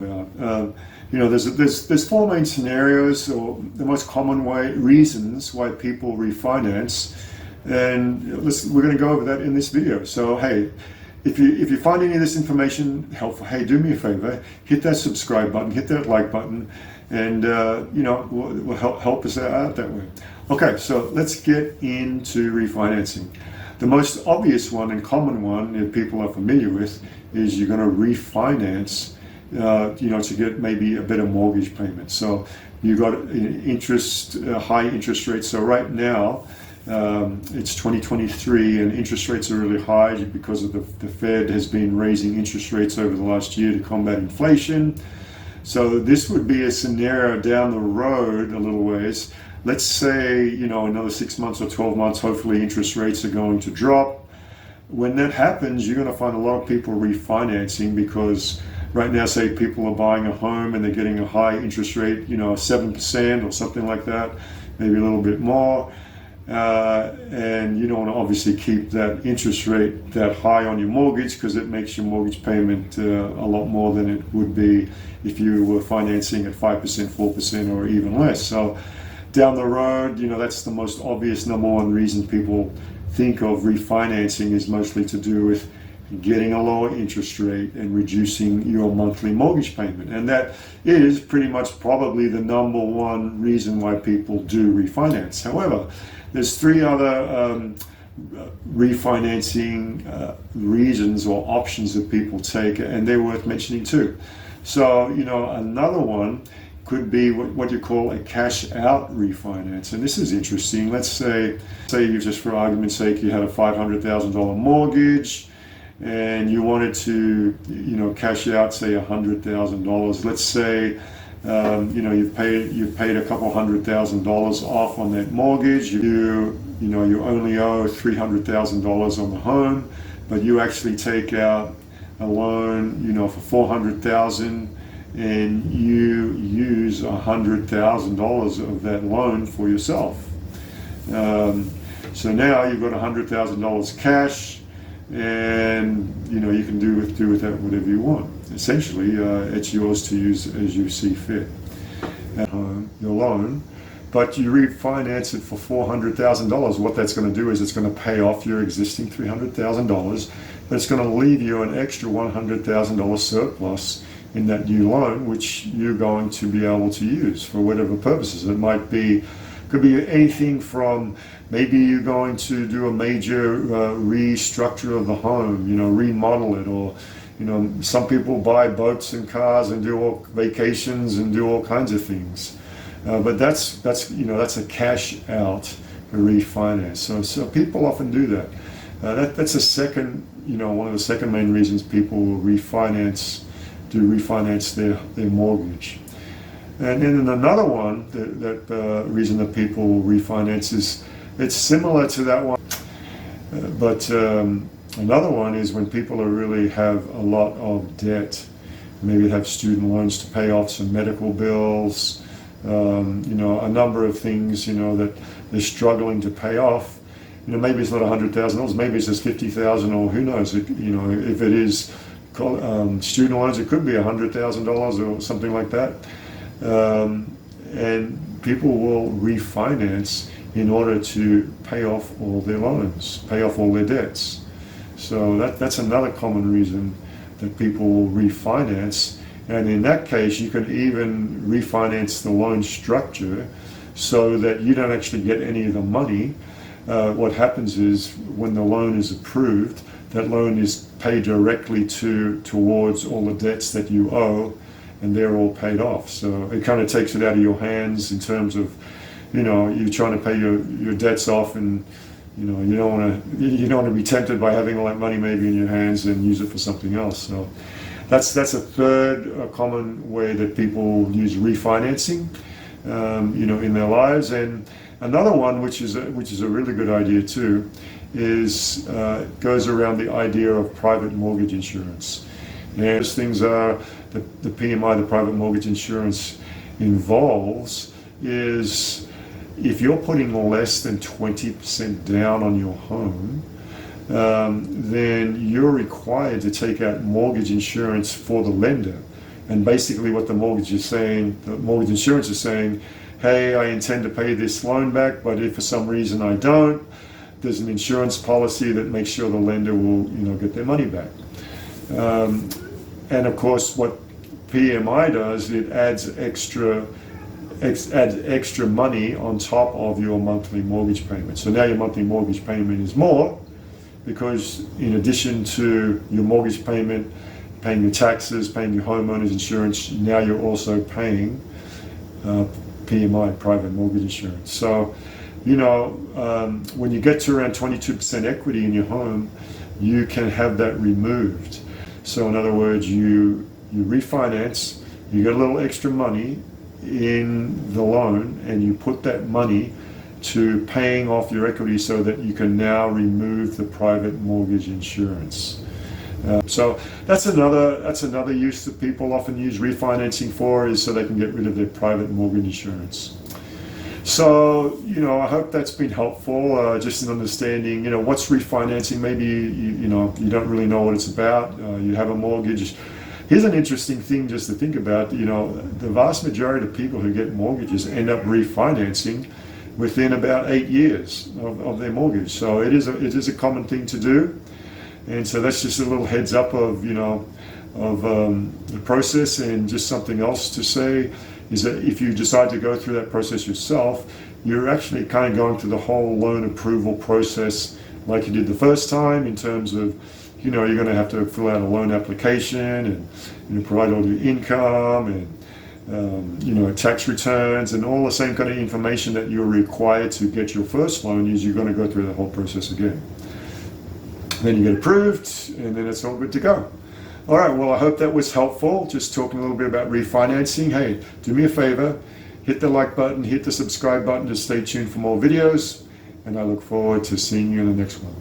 There's four main scenarios, or the most common reasons why people refinance, and we're going to go over that in this video. So hey, if you find any of this information helpful, hey, do me a favor, hit that subscribe button, hit that like button, and will help us out that way. Okay, so let's get into refinancing. The most obvious one and common one that people are familiar with is you're going to refinance to get maybe a better mortgage payment. So you got high interest rates. So right now, it's 2023 and interest rates are really high because of the Fed has been raising interest rates over the last year to combat inflation. So this would be a scenario down the road a little ways. Let's say, another 6 months or 12 months, hopefully interest rates are going to drop. When that happens, you're going to find a lot of people refinancing because right now, say people are buying a home and they're getting a high interest rate, 7% or something like that, maybe a little bit more. And you don't want to obviously keep that interest rate that high on your mortgage because it makes your mortgage payment a lot more than it would be if you were financing at 5%, 4% or even less. So down the road, that's the most obvious number one reason people think of refinancing is mostly to do with getting a lower interest rate and reducing your monthly mortgage payment. And that is pretty much probably the number one reason why people do refinance. However, there's three other refinancing reasons or options that people take, and they're worth mentioning too. So, another one could be what you call a cash out refinance. And this is interesting. Let's say you just, for argument's sake, you had a $500,000 mortgage and you wanted to, cash out, say $100,000. Let's say, you've paid a couple $100,000 off on that mortgage. You only owe $300,000 on the home, but you actually take out a loan, for $400,000, and you use $100,000 of that loan for yourself. So now you've got $100,000 cash, and you can do with that whatever you want. Essentially, it's yours to use as you see fit. Your loan, but you refinance it for $400,000. What that's going to do is it's going to pay off your existing $300,000, but it's going to leave you an extra $100,000 surplus in that new loan, which you're going to be able to use for whatever purposes. It could be anything from maybe you're going to do a major restructure of the home, remodel it, or some people buy boats and cars and do all vacations and do all kinds of things. But that's a cash out refinance. So people often do that. That's a second, one of the second main reasons people will refinance their mortgage. And then another one, that reason that people will refinance is, it's similar to that one, but another one is when people really have a lot of debt. Maybe have student loans to pay off some medical bills, a number of things, that they're struggling to pay off. Maybe it's not $100,000, maybe it's just $50,000, or who knows, if it is student loans, it could be $100,000 or something like that. And people will refinance in order to pay off all their loans, pay off all their debts. So that's another common reason that people will refinance. And in that case, you can even refinance the loan structure so that you don't actually get any of the money. What happens is when the loan is approved, that loan is paid directly towards all the debts that you owe, and they're all paid off. So it kind of takes it out of your hands in terms of, you're trying to pay your debts off, and you don't want to be tempted by having all that money maybe in your hands and use it for something else. So that's a third common way that people use refinancing, in their lives. And another one, which is a really good idea too, is goes around the idea of private mortgage insurance. And those things are the PMI, the private mortgage insurance, involves is if you're putting less than 20% down on your home, then you're required to take out mortgage insurance for the lender. And basically what the mortgage is saying, the mortgage insurance is saying, hey, I intend to pay this loan back, but if for some reason I don't, there's an insurance policy that makes sure the lender will, get their money back. And of course, what PMI does, it adds extra money on top of your monthly mortgage payment. So now your monthly mortgage payment is more, because in addition to your mortgage payment, paying your taxes, paying your homeowner's insurance, now you're also paying PMI, private mortgage insurance. So, when you get to around 22% equity in your home, you can have that removed. So in other words, you refinance, you get a little extra money in the loan, and you put that money to paying off your equity so that you can now remove the private mortgage insurance. So that's another use that people often use refinancing for, is so they can get rid of their private mortgage insurance. So, I hope that's been helpful, just in understanding, what's refinancing. Maybe, you don't really know what it's about. You have a mortgage. Here's an interesting thing just to think about. The vast majority of people who get mortgages end up refinancing within about 8 years of their mortgage. So it is a common thing to do. And so that's just a little heads up of, the process. And just something else to say is that if you decide to go through that process yourself, you're actually kind of going through the whole loan approval process like you did the first time, in terms of, you're going to have to fill out a loan application and provide all your income and tax returns and all the same kind of information that you're required to get your first loan. Is you're going to go through the whole process again. Then you get approved, and then it's all good to go. All right, well, I hope that was helpful, just talking a little bit about refinancing. Hey, do me a favor, hit the like button, hit the subscribe button to stay tuned for more videos, and I look forward to seeing you in the next one.